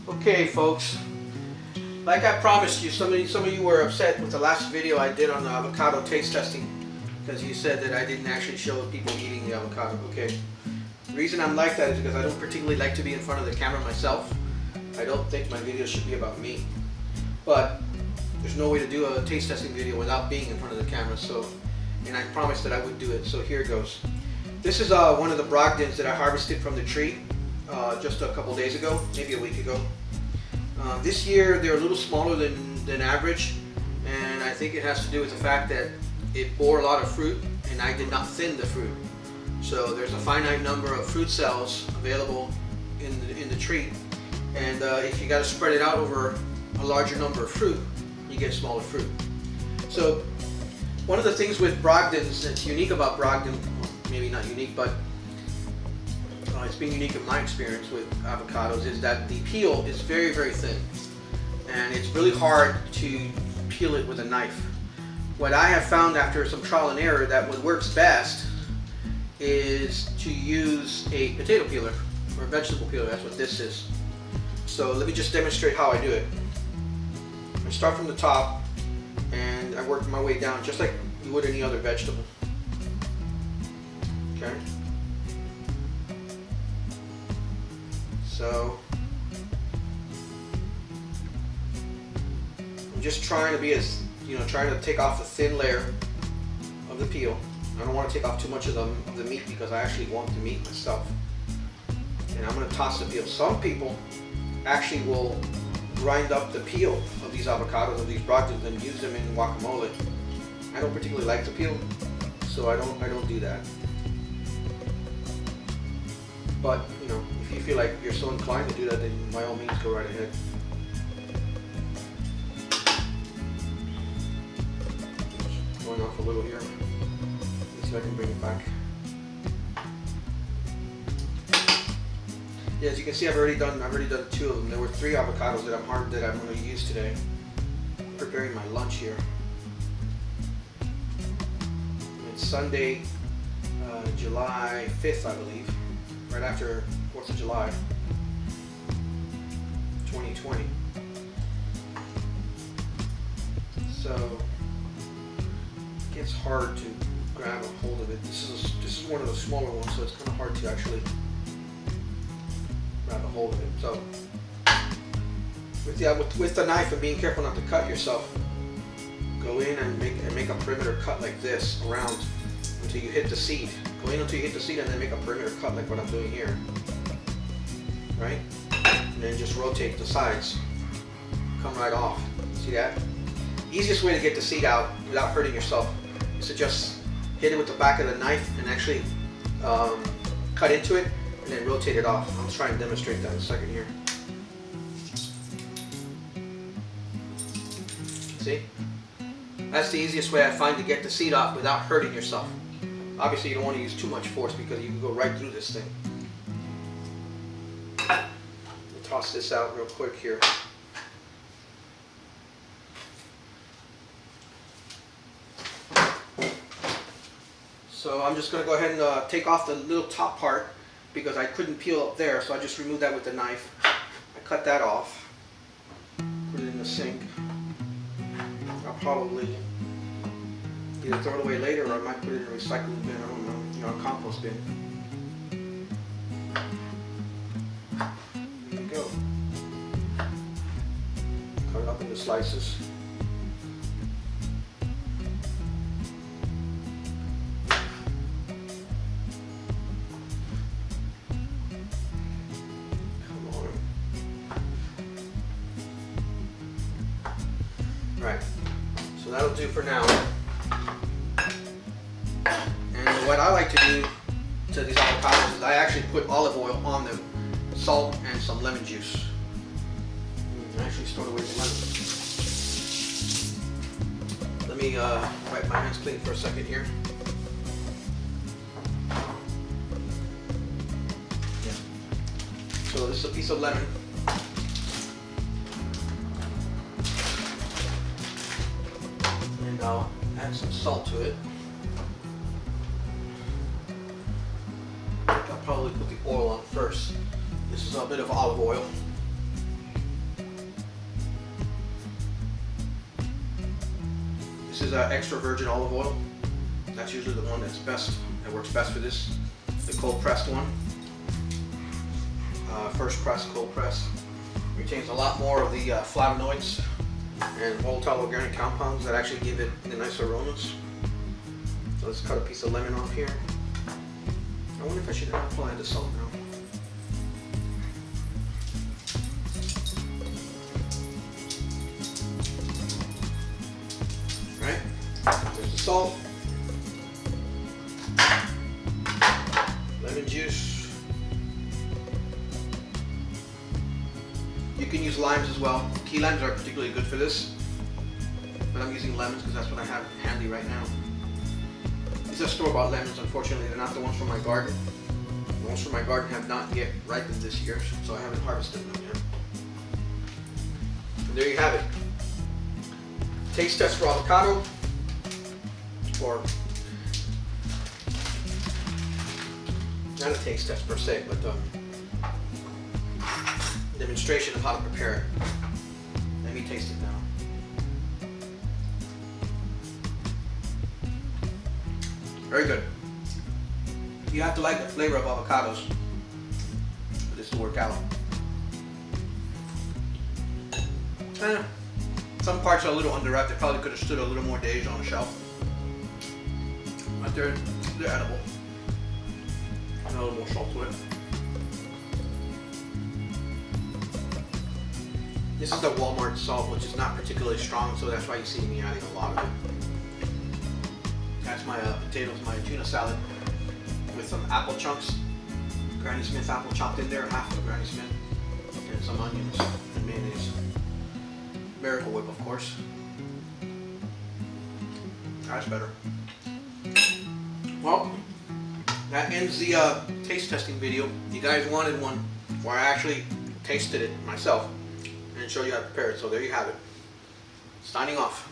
Okay, folks, like I promised you, some of you were upset with the last video I did on the avocado taste testing because you said that I didn't actually show people eating the avocado. Okay, the reason I'm like that is because I don't particularly like to be in front of the camera myself. I don't think my videos should be about me, but there's no way to do a taste testing video without being in front of the camera. So, and I promised that I would do it. So here it goes. This is one of the Brogdons that I harvested from the tree just a couple days ago, maybe a week ago. This year they're a little smaller than average, and I think it has to do with the fact that it bore a lot of fruit and I did not thin the fruit. So there's a finite number of fruit cells available in the tree, and if you got to spread it out over a larger number of fruit, you get smaller fruit. So one of the things with Brogdons that's unique about Brogdon, maybe not unique, but it's been unique in my experience with avocados, is that the peel is very, very thin, and it's really hard to peel it with a knife. What I have found after some trial and error, that what works best is to use a potato peeler or a vegetable peeler. That's what this is. So let me just demonstrate how I do it. I start from the top and I work my way down just like you would any other vegetable. Okay. So I'm just trying to be trying to take off the thin layer of the peel. I don't want to take off too much of the meat because I actually want the meat myself. And I'm going to toss the peel. Some people actually will grind up the peel of these avocados, of these Brogdons, and use them in guacamole. I don't particularly like the peel, so I don't do that. But if you feel like you're so inclined to do that, then by all means go right ahead. Just going off a little here. Let's see if I can bring it back. Yeah, as you can see, I've already done 2 of them. There were 3 avocados that I'm going to use today. I'm preparing my lunch here. It's Sunday, July 5th, I believe. Right after 4th of July, 2020. So it gets hard to grab a hold of it. This is one of the smaller ones, so it's kind of hard to actually grab a hold of it. So with the knife and being careful not to cut yourself, go in and make a perimeter cut like this around until you hit the seed. Go in until you hit the seed and then make a perimeter cut like what I'm doing here. Right? And then just rotate the sides. Come right off. See that? Easiest way to get the seed out without hurting yourself is to just hit it with the back of the knife and actually cut into it and then rotate it off. I'll try and demonstrate that in a second here. See? That's the easiest way I find to get the seed off without hurting yourself. Obviously you don't want to use too much force because you can go right through this thing. We'll toss this out real quick here. So I'm just going to go ahead and take off the little top part because I couldn't peel up there, so I just removed that with the knife. I cut that off, put it in the sink. I'll probably either throw it away later or I might put it in a recycling bin, I don't know, a compost bin. There you go. Cut it up into slices. Come on. Right. So that'll do for now. And what I like to do to these avocados is I actually put olive oil on them, salt, and some lemon juice. I actually stored away the lemon. Let me wipe my hands clean for a second here. Yeah. So this is a piece of lemon. And I'll add some salt to it. I'll probably put the oil on first. This is a bit of olive oil. This is extra virgin olive oil. That's usually the one that's best, that works best for this. The cold pressed one. First press, cold press. Retains a lot more of the flavonoids and volatile organic compounds that actually give it the nice aromas. So let's cut a piece of lemon off here. I wonder if I should apply the salt now. Right, there's the salt. Lemon juice. You can use limes as well. Key limes are particularly good for this, but I'm using lemons because that's what I have handy right now. These are store-bought lemons. Unfortunately, they're not the ones from my garden. The ones from my garden have not yet ripened this year, so I haven't harvested them yet. And there you have it. Taste test for avocado, or not a taste test per se, but demonstration of how to prepare it. Let me taste it now. Very good. You have to like the flavor of avocados for this to work out. Some parts are a little underripe. They probably could have stood a little more days on the shelf, but they're edible. And a little more salt to it. This is the Walmart salt, which is not particularly strong, so that's why you see me adding a lot of it. That's my potatoes, my tuna salad with some apple chunks, Granny Smith apple chopped in there, half of Granny Smith, and some onions and mayonnaise. Miracle Whip, of course. That's better. Well, that ends the taste testing video. You guys wanted one where I actually tasted it myself and show you how to prepare it. So there you have it. Signing off.